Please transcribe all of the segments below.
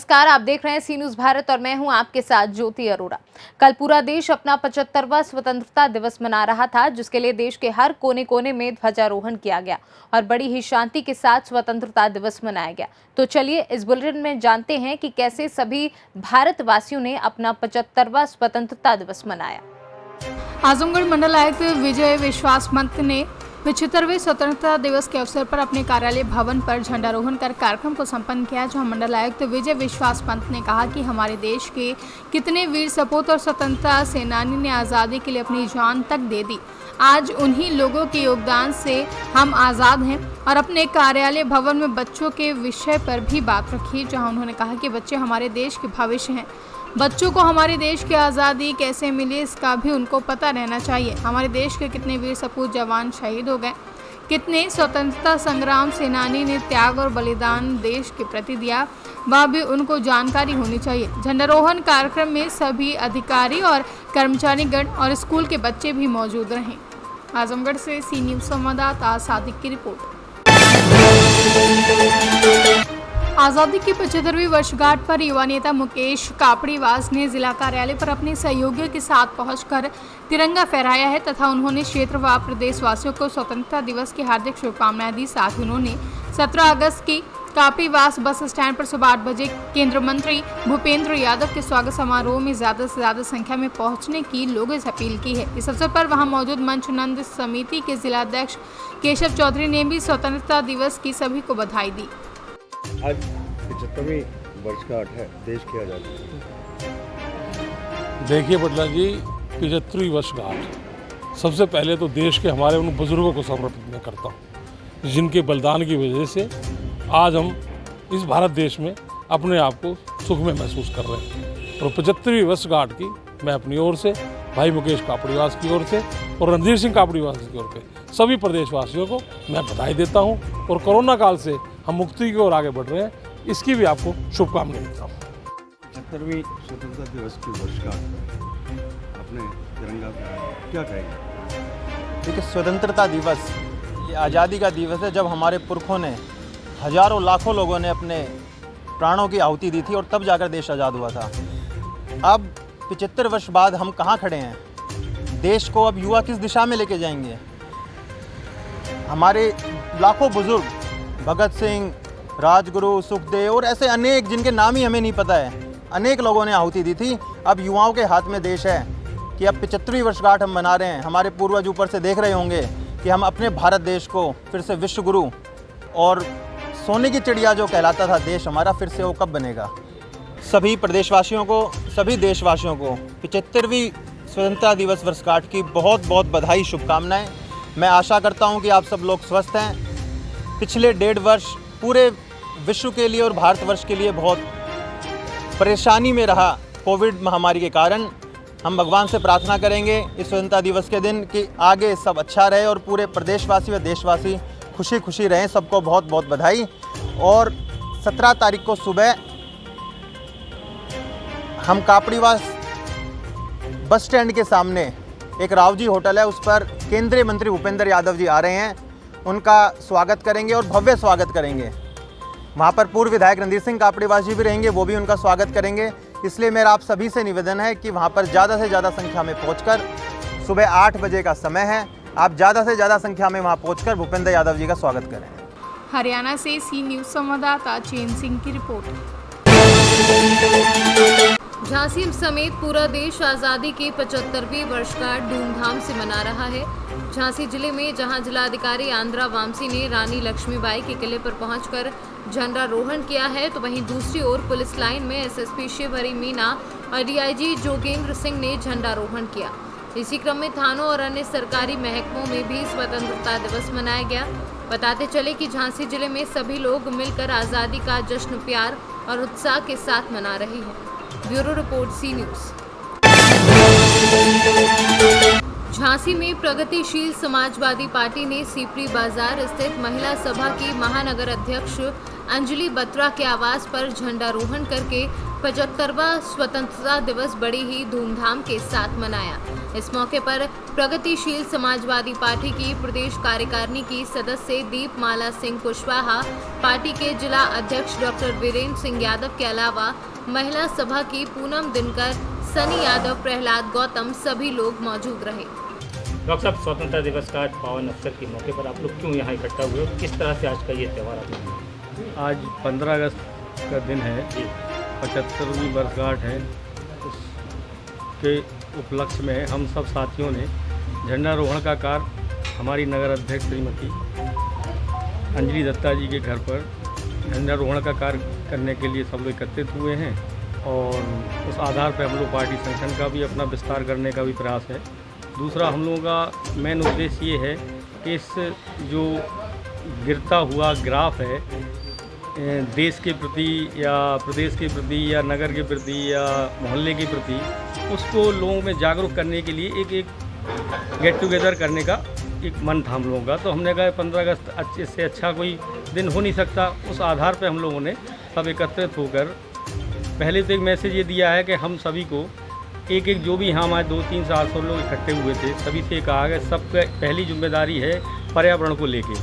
नमस्कार, आप देख रहे हैं सी न्यूज़ भारत और मैं हूं आपके साथ ज्योति अरोड़ा। कल पूरा देश अपना 75वां स्वतंत्रता दिवस मना रहा था, जिसके लिए देश के हर कोने कोने में ध्वजारोहण किया गया और बड़ी ही शांति के साथ स्वतंत्रता दिवस मनाया गया। तो चलिए इस बुलेटिन में जानते हैं कि कैसे सभी भारतवासियों ने अपना 75वां स्वतंत्रता दिवस मनाया। आजमगढ़ मंडल आयुक्त विजय विश्वास पंत ने 75वें स्वतंत्रता दिवस के अवसर पर अपने कार्यालय भवन पर झंडारोहण कर कार्यक्रम को संपन्न किया, जहां मंडल आयुक्त विजय विश्वास पंत ने कहा कि हमारे देश के कितने वीर सपूत और स्वतंत्रता सेनानी ने आज़ादी के लिए अपनी जान तक दे दी। आज उन्हीं लोगों के योगदान से हम आज़ाद हैं। और अपने कार्यालय भवन में बच्चों के विषय पर भी बात रखी, जहां उन्होंने कहा कि बच्चे हमारे देश के भविष्य हैं। बच्चों को हमारे देश की आज़ादी कैसे मिली इसका भी उनको पता रहना चाहिए। हमारे देश के कितने वीर सपूत जवान शहीद हो गए, कितने स्वतंत्रता संग्राम सेनानी ने त्याग और बलिदान देश के प्रति दिया, वह भी उनको जानकारी होनी चाहिए। झंडारोहण कार्यक्रम में सभी अधिकारी और कर्मचारीगण और स्कूल के बच्चे भी मौजूद रहे। आजमगढ़ से सी न्यूज़ संवाददाता सादिक की रिपोर्ट। आज़ादी की 75वीं वर्षगांठ पर युवा नेता मुकेश कापड़ीवास ने जिला कार्यालय पर अपने सहयोगियों के साथ पहुंचकर तिरंगा फहराया है तथा उन्होंने क्षेत्र व प्रदेशवासियों को स्वतंत्रता दिवस की हार्दिक शुभकामनाएं दी। साथ ही उन्होंने 17 अगस्त की कापड़ीवास बस स्टैंड पर सुबह 8 बजे केंद्रीय मंत्री भूपेंद्र यादव के स्वागत समारोह में ज़्यादा से ज़्यादा संख्या में पहुंचने की लोगों से अपील की है। इस अवसर पर वहां मौजूद मंच नंद समिति के जिलाध्यक्ष केशव चौधरी ने भी स्वतंत्रता दिवस की सभी को बधाई दी। आज 75वीं वर्षगांठ है देश की आज़ादी। देखिए बटला जी, 75वीं वर्षगांठ सबसे पहले तो देश के हमारे उन बुजुर्गों को समर्पित मैं करता हूँ, जिनके बलिदान की वजह से आज हम इस भारत देश में अपने आप को सुख में महसूस कर रहे हैं। और 75वीं वर्षगांठ की मैं अपनी ओर से, भाई मुकेश कापड़ीवास की ओर से और रणधीर सिंह कापड़ीवास की ओर से सभी प्रदेशवासियों को मैं बधाई देता हूँ। और कोरोना काल से हम मुक्ति की ओर आगे बढ़ रहे हैं, इसकी भी आपको शुभकामनाएं देता हूँ। 75वीं स्वतंत्रता दिवस की वर्षगांठ अपने तिरंगा क्या कहेंगे? देखिए, स्वतंत्रता दिवस ये आज़ादी का दिवस है, जब हमारे पुरखों ने हजारों लाखों लोगों ने अपने प्राणों की आहुति दी थी और तब जाकर देश आज़ाद हुआ था। अब 75 वर्ष बाद हम कहाँ खड़े हैं? देश को अब युवा किस दिशा में लेके जाएंगे? हमारे लाखों बुजुर्ग, भगत सिंह, राजगुरु, सुखदेव और ऐसे अनेक जिनके नाम ही हमें नहीं पता है, अनेक लोगों ने आहुति दी थी। अब युवाओं के हाथ में देश है कि अब 75वीं वर्षगांठ हम मना रहे हैं। हमारे पूर्वज ऊपर से देख रहे होंगे कि हम अपने भारत देश को फिर से विश्व गुरु और सोने की चिड़िया जो कहलाता था देश हमारा, फिर से वो कब बनेगा। सभी प्रदेशवासियों को, सभी देशवासियों को 75वीं स्वतंत्रता दिवस वर्षगांठ की बहुत बहुत बधाई, शुभकामनाएं। मैं आशा करता हूं कि आप सब लोग स्वस्थ हैं। पिछले 1.5 वर्ष पूरे विश्व के लिए और भारतवर्ष के लिए बहुत परेशानी में रहा कोविड महामारी के कारण। हम भगवान से प्रार्थना करेंगे इस स्वतंत्रता दिवस के दिन कि आगे सब अच्छा रहे और पूरे प्रदेशवासी व देशवासी खुशी खुशी रहें। सबको बहुत बहुत बधाई। और 17 तारीख को सुबह हम कापड़ीवास बस स्टैंड के सामने एक रावजी होटल है, उस पर केंद्रीय मंत्री भूपेंद्र यादव जी आ रहे हैं। उनका स्वागत करेंगे और भव्य स्वागत करेंगे। वहाँ पर पूर्व विधायक रणधीर सिंह कापड़ीवास जी भी रहेंगे, वो भी उनका स्वागत करेंगे। इसलिए मेरा आप सभी से निवेदन है कि वहाँ पर ज़्यादा से ज़्यादा संख्या में पहुँचकर, सुबह 8 बजे का समय है, आप ज़्यादा से ज़्यादा संख्या में वहाँ पहुँचकर भूपेंद्र यादव जी का स्वागत करें। हरियाणा से सी न्यूज़ संवाददाता चैन सिंह की रिपोर्ट। झांसी समेत पूरा देश आज़ादी की 75वीं वर्षगांठ धूमधाम से मना रहा है। झांसी जिले में जहां जिलाधिकारी आंद्रा वामसी ने रानी लक्ष्मीबाई के किले पर पहुंचकर झंडारोहण किया है, तो वहीं दूसरी ओर पुलिस लाइन में एसएसपी शिवहरी मीना और डीआईजी जोगेंद्र सिंह ने झंडारोहण किया। इसी क्रम में थानों और अन्य सरकारी महकमों में भी स्वतंत्रता दिवस मनाया गया। बताते चले कि झांसी जिले में सभी लोग मिलकर आज़ादी का जश्न प्यार और उत्साह के साथ मना रहे हैं। ब्यूरो रिपोर्ट, सी न्यूज़। झांसी में प्रगतिशील समाजवादी पार्टी ने सीपरी बाजार स्थित महिला सभा की महानगर अध्यक्ष अंजलि बत्रा के आवास पर झंडारोहण करके 75वां स्वतंत्रता दिवस बड़ी ही धूमधाम के साथ मनाया। इस मौके पर प्रगतिशील समाजवादी पार्टी की प्रदेश कार्यकारिणी की सदस्य दीपमाला सिंह कुशवाहा, पार्टी के जिला अध्यक्ष डॉक्टर वीरेंद्र सिंह यादव के अलावा महिला सभा की पूनम दिनकर, सनी यादव, प्रहलाद गौतम सभी लोग मौजूद रहे। डॉक्टर साहब, स्वतंत्रता दिवस का पावन अवसर के मौके पर आप लोग क्यों यहाँ इकट्ठा हुए हो? किस तरह से आज का ये त्यौहार आप लोग? आज 15 अगस्त का दिन है, 75वीं वर्षगांठ है। उसके उपलक्ष्य में हम सब साथियों ने झंडारोहण का कार्य हमारी नगर अध्यक्ष श्रीमती अंजलि दत्ता जी के घर पर झंडारोहण का कार्य करने के लिए सब लोग एकत्रित हुए हैं और उस आधार पर हम लोग पार्टी संगठन का भी अपना विस्तार करने का भी प्रयास है। दूसरा, हम लोगों का मेन उद्देश्य ये है कि इस जो गिरता हुआ ग्राफ है देश के प्रति या प्रदेश के प्रति या नगर के प्रति या मोहल्ले के प्रति, उसको लोगों में जागरूक करने के लिए एक गेट टुगेदर करने का एक मन था हम लोगों का। तो हमने कहा 15 अगस्त अच्छे से अच्छा कोई दिन हो नहीं सकता। उस आधार पर हम लोगों ने सब एकत्रित होकर पहले तो एक मैसेज ये दिया है कि हम सभी को एक जो भी हमारे 2-3 साल से लोग इकट्ठे हुए थे, सभी से कहा कि सबका पहली जिम्मेदारी है पर्यावरण को लेके।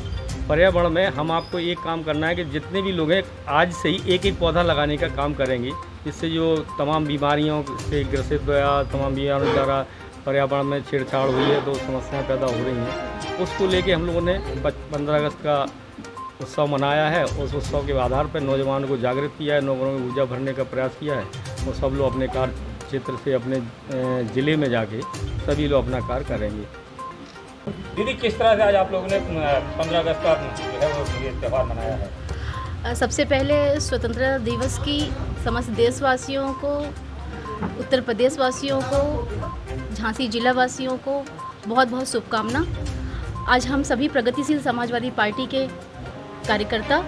पर्यावरण में हम आपको एक काम करना है कि जितने भी लोग हैं आज से ही एक पौधा लगाने का काम करेंगे, जिससे जो तमाम बीमारियों से ग्रसित या तमाम बीमारियों द्वारा पर्यावरण में छेड़छाड़ हुई है तो समस्याएं पैदा हो रही हैं, उसको लेके हम लोगों ने 15 अगस्त का उत्सव मनाया है। उस उत्सव के आधार पर नौजवानों को जागृत किया है, नौजवानों में ऊर्जा भरने का प्रयास किया है और सब लोग अपने कार्य क्षेत्र से अपने ज़िले में जाके सभी लोग अपना कार्य करेंगे। दीदी, किस तरह से आज आप लोगों ने 15 अगस्त का जो है वो ये त्यौहार मनाया है? सबसे पहले स्वतंत्रता दिवस की समस्त देशवासियों को, उत्तर प्रदेश वासियों को, झांसी जिला वासियों को बहुत बहुत शुभकामना। आज हम सभी प्रगतिशील समाजवादी पार्टी के कार्यकर्ता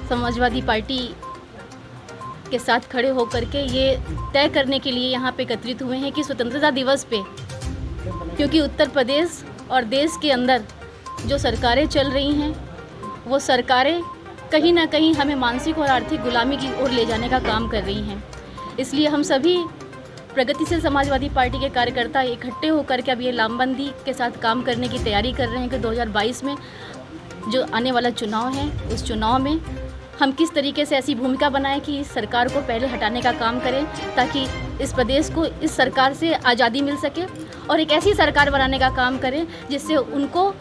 समाजवादी पार्टी के साथ खड़े होकर के ये तय करने के लिए यहाँ पे एकत्रित हुए हैं कि स्वतंत्रता दिवस पे, क्योंकि उत्तर प्रदेश और देश के अंदर जो सरकारें चल रही हैं वो सरकारें कहीं ना कहीं हमें मानसिक और आर्थिक गुलामी की ओर ले जाने का काम कर रही हैं। इसलिए हम सभी प्रगतिशील समाजवादी पार्टी के कार्यकर्ता इकट्ठे होकर के अब ये लामबंदी के साथ काम करने की तैयारी कर रहे हैं कि 2022 में जो आने वाला चुनाव है उस चुनाव में हम किस तरीके से ऐसी भूमिका बनाएं कि इस सरकार को पहले हटाने का काम करें, ताकि इस प्रदेश को इस सरकार से आज़ादी मिल सके और एक ऐसी सरकार बनाने का काम करें जिससे उनको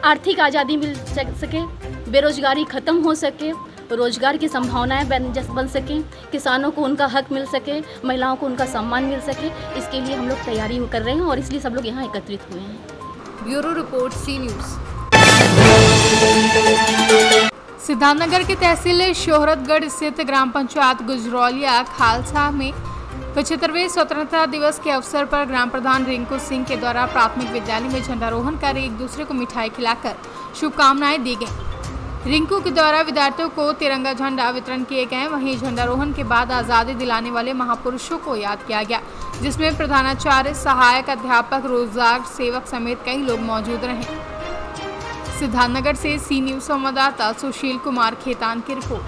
आर्थिक आज़ादी मिल सके, बेरोजगारी ख़त्म हो सके, रोजगार की संभावनाएं बन सकें, किसानों को उनका हक मिल सके, महिलाओं को उनका सम्मान मिल सके। इसके लिए हम लोग तैयारी कर रहे हैं और इसलिए सब लोग यहाँ एकत्रित हुए हैं। ब्यूरो रिपोर्ट, सी न्यूज़। सिद्धार्थनगर के तहसील शोहरतगढ़ स्थित ग्राम पंचायत गुजरौलिया खालसा में 75वें स्वतंत्रता दिवस के अवसर पर ग्राम प्रधान रिंकू सिंह के द्वारा प्राथमिक विद्यालय में झंडारोहण कर एक दूसरे को मिठाई खिलाकर शुभकामनाएं दी गईं। रिंकू के द्वारा विद्यार्थियों को तिरंगा झंडा वितरण किए गए। वहीं झंडारोहण के बाद आज़ादी दिलाने वाले महापुरुषों को याद किया गया, जिसमें प्रधानाचार्य, सहायक अध्यापक, रोजगार सेवक समेत कई लोग मौजूद रहे। सिद्धार्थनगर से सी न्यूज़ संवाददाता सुशील कुमार खेतान की रिपोर्ट।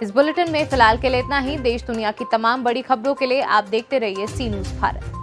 इस बुलेटिन में फिलहाल के लिए इतना ही। देश दुनिया की तमाम बड़ी खबरों के लिए आप देखते रहिए सी न्यूज़ भारत।